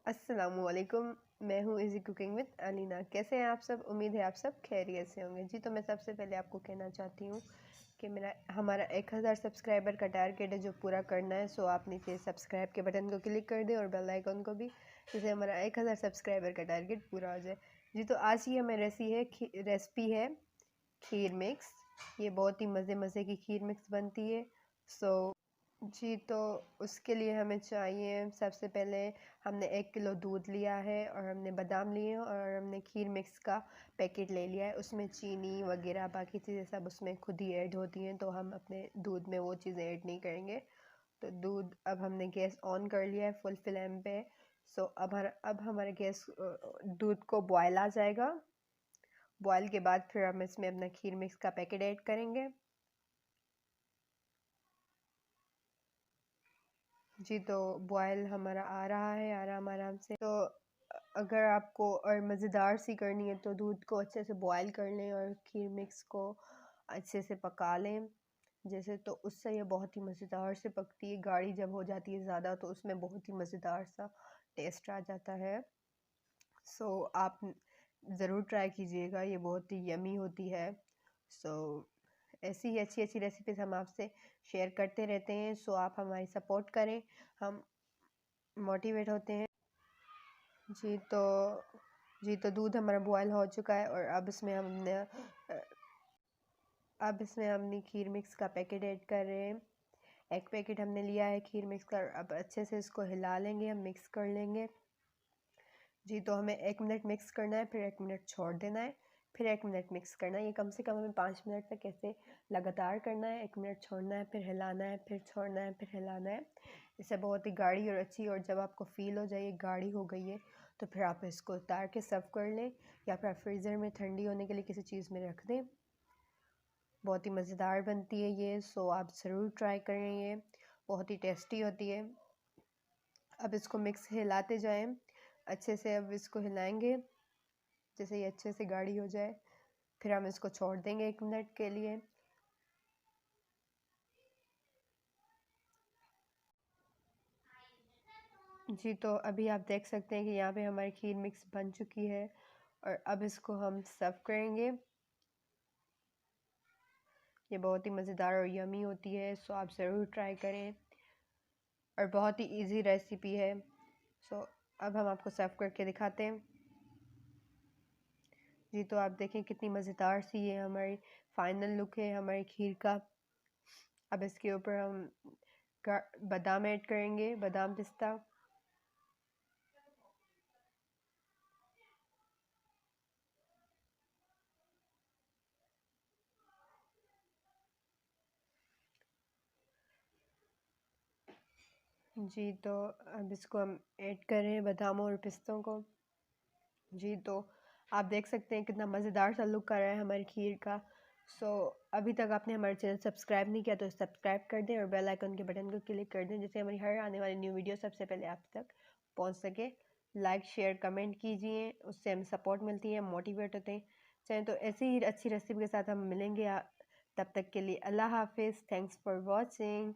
अस्सलामुअलैकुम। मैं हूँ इजी कुकिंग विद अलीना। कैसे हैं आप सब? उम्मीद है आप सब खैरियत से होंगे। जी, तो मैं सबसे पहले आपको कहना चाहती हूँ कि हमारा 1000 सब्सक्राइबर का टारगेट है जो पूरा करना है। सो आप नीचे सब्सक्राइब के बटन को क्लिक कर दें और बेल आइकन को भी, जिससे हमारा 1000 सब्सक्राइबर का टारगेट पूरा हो जाए। जी, तो आज की हमें रेसिपी है खीर मिक्स। ये बहुत ही मज़े की खीर मिक्स बनती है। जी, तो उसके लिए हमें चाहिए, सबसे पहले हमने 1 किलो दूध लिया है और हमने बादाम लिए हैं और हमने खीर मिक्स का पैकेट ले लिया है। उसमें चीनी वगैरह बाकी चीज़ें सब उसमें खुद ही ऐड होती हैं, तो हम अपने दूध में वो चीज़ें ऐड नहीं करेंगे। तो दूध, अब हमने गैस ऑन कर लिया है फुल फ्लेम पे। अब हमारे गैस दूध को बॉयल आ जाएगा। बॉयल के बाद फिर हम इसमें अपना खीर मिक्स का पैकेट ऐड करेंगे। जी, तो बॉयल हमारा आ रहा है आराम आराम से। तो अगर आपको और मज़ेदार सी करनी है तो दूध को अच्छे से बॉयल कर लें और खीर मिक्स को अच्छे से पका लें। जैसे तो उससे ये बहुत ही मज़ेदार से पकती है। गाढ़ी जब हो जाती है ज़्यादा तो उसमें बहुत ही मज़ेदार सा टेस्ट आ जाता है। आप ज़रूर ट्राई कीजिएगा, ये बहुत ही यमी होती है। सो ऐसी ही अच्छी अच्छी रेसिपीज़ हम आपसे शेयर करते रहते हैं। आप हमारी सपोर्ट करें, हम मोटिवेट होते हैं। जी, तो दूध हमारा बॉयल हो चुका है और अब इसमें हमने खीर मिक्स का पैकेट ऐड कर रहे हैं। एक पैकेट हमने लिया है खीर मिक्स का। अब अच्छे से इसको हिला लेंगे, हम मिक्स कर लेंगे। जी, तो हमें 1 मिनट मिक्स करना है, फिर 1 मिनट छोड़ देना है, फिर 1 मिनट मिक्स करना है। ये कम से कम हमें 5 मिनट तक ऐसे लगातार करना है। 1 मिनट छोड़ना है, फिर हिलाना है, फिर छोड़ना है, फिर हिलाना है। इससे बहुत ही गाढ़ी और अच्छी, और जब आपको फ़ील हो जाए ये गाढ़ी हो गई है तो फिर आप इसको उतार के सर्व कर लें, या फिर फ्रीज़र में ठंडी होने के लिए किसी चीज़ में रख दें। बहुत ही मज़ेदार बनती है ये। आप ज़रूर ट्राई करें, ये बहुत ही टेस्टी होती है। अब इसको मिक्स हिलाते जाएं अच्छे से। अब इसको हिलाएंगे जैसे ये अच्छे से गाढ़ी हो जाए, फिर हम इसको छोड़ देंगे 1 मिनट के लिए। जी, तो अभी आप देख सकते हैं कि यहाँ पे हमारी खीर मिक्स बन चुकी है और अब इसको हम सर्व करेंगे। ये बहुत ही मज़ेदार और यमी होती है। आप ज़रूर ट्राई करें और बहुत ही इजी रेसिपी है। अब हम आपको सर्व करके दिखाते हैं। जी, तो आप देखें कितनी मज़ेदार सी ये हमारी फाइनल लुक है हमारी खीर का। अब इसके ऊपर हम बादाम ऐड करेंगे, बादाम पिस्ता। जी, तो अब इसको हम ऐड करें बादामों और पिस्तों को। जी, तो आप देख सकते हैं कितना मज़ेदार सा लुक आ रहा है हमारी खीर का। अभी तक आपने हमारे चैनल सब्सक्राइब नहीं किया तो सब्सक्राइब कर दें और बेल आइकन के बटन को क्लिक कर दें, जिससे हमारी हर आने वाली न्यू वीडियो सबसे पहले आप तक पहुंच सके। लाइक शेयर कमेंट कीजिए, उससे हमें सपोर्ट मिलती है, मोटिवेट होते हैं। चाहे तो ऐसी ही अच्छी रेसिपी के साथ हम मिलेंगे। तब तक के लिए अल्लाह हाफिज़। Thanks for watching.